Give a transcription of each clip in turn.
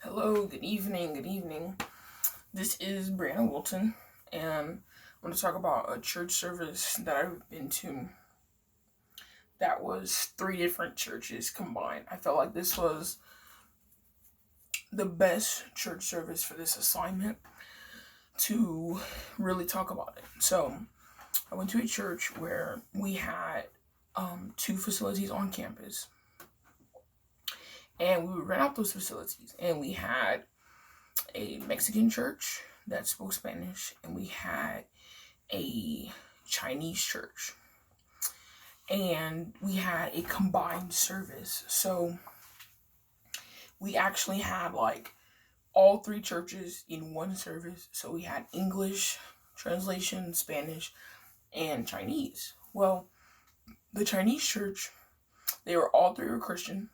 Hello, good evening, good evening. This is Brianna Wilton, and I'm going to talk about a church service that I've been to that was three different churches combined. I felt like this was the best church service for this assignment to really talk about it. So, I went to a church where we had two facilities on campus, and we would rent out those facilities, and we had a Mexican church that spoke Spanish, and we had a Chinese church, and we had a combined service. So we actually had like all three churches in one service. So we had English translation, Spanish, and Chinese. Well, the Chinese church, they were all three were Christian.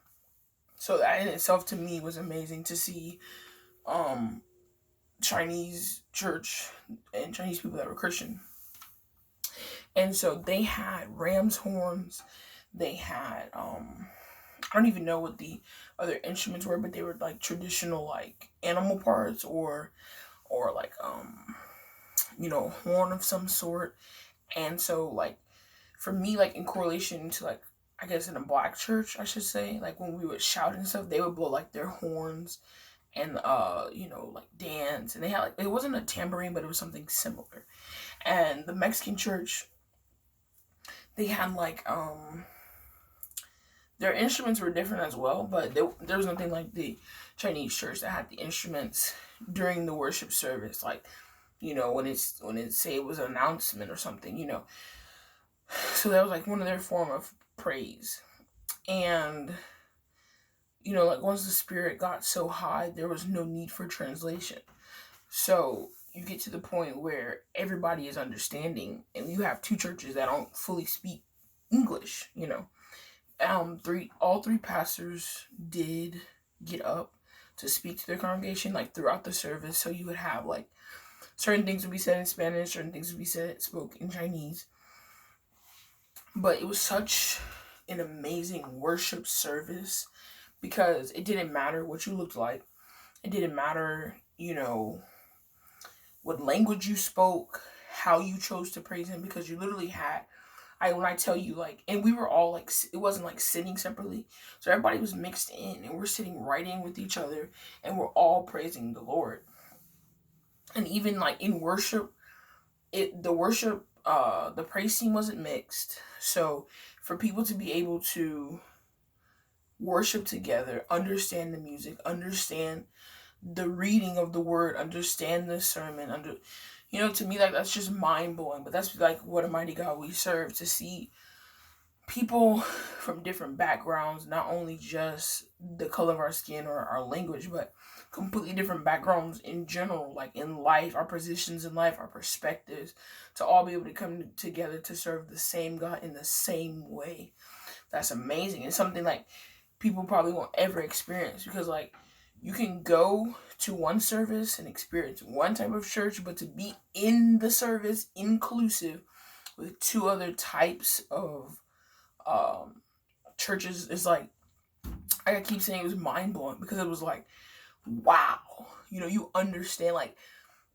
So that in itself to me was amazing to see Chinese church and Chinese people that were Christian. And so they had ram's horns. They had I don't even know what the other instruments were, but they were like traditional like animal parts or like horn of some sort. And so like for me, like in correlation to like I guess in a black church, I should say, like when we would shout and stuff, they would blow like their horns and like dance, and they had like it wasn't a tambourine, but it was something similar. And the Mexican church, they had like their instruments were different as well, but there was nothing like the Chinese church that had the instruments during the worship service, like when it say it was an announcement or something. So that was like one of their form of praise. And like once the spirit got so high, there was no need for translation. So you get to the point where everybody is understanding, and you have two churches that don't fully speak English. All three pastors did get up to speak to their congregation like throughout the service. So you would have like certain things would be said in Spanish, certain things would be spoke in Chinese. But it was such an amazing worship service because it didn't matter what you looked like. It didn't matter, what language you spoke, how you chose to praise him, because you literally had when I tell you like, and we were all like, it wasn't like sitting separately, so everybody was mixed in, and we're sitting right in with each other, and we're all praising the Lord. And even like in worship, the praise team wasn't mixed, so for people to be able to worship together, understand the music, understand the reading of the word, understand the sermon, to me, like that's just mind blowing. But that's like what a mighty God we serve, to see people from different backgrounds, not only just the color of our skin or our language, but completely different backgrounds in general, like in life, our positions in life, our perspectives, to all be able to come together to serve the same God in the same way. That's amazing. It's something like people probably won't ever experience, because like you can go to one service and experience one type of church, but to be in the service inclusive with two other types of churches is like, I keep saying, it was mind blowing, because it was like, wow, you understand. Like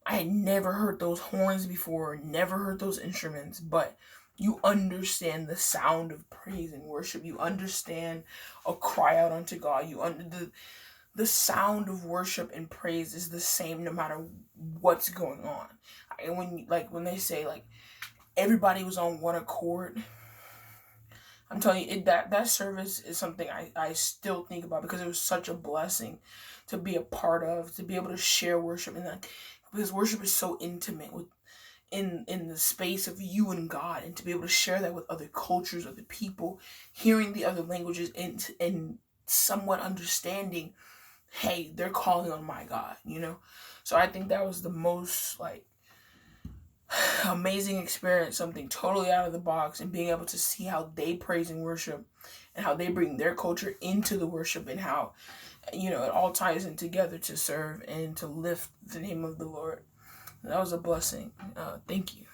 I had never heard those horns before, never heard those instruments, but you understand the sound of praise and worship. You understand a cry out unto God. The sound of worship and praise is the same no matter what's going on. And when they say like everybody was on one accord, I'm telling you, that service is something I still think about, because it was such a blessing to be a part of, to be able to share worship in that, because worship is so intimate with in the space of you and God, and to be able to share that with other cultures, other people, hearing the other languages, and somewhat understanding, hey, they're calling on my God. So I think that was the most like amazing experience, something totally out of the box, and being able to see how they praise and worship, and how they bring their culture into the worship, and how it all ties in together to serve and to lift the name of the Lord. That was a blessing. Thank you.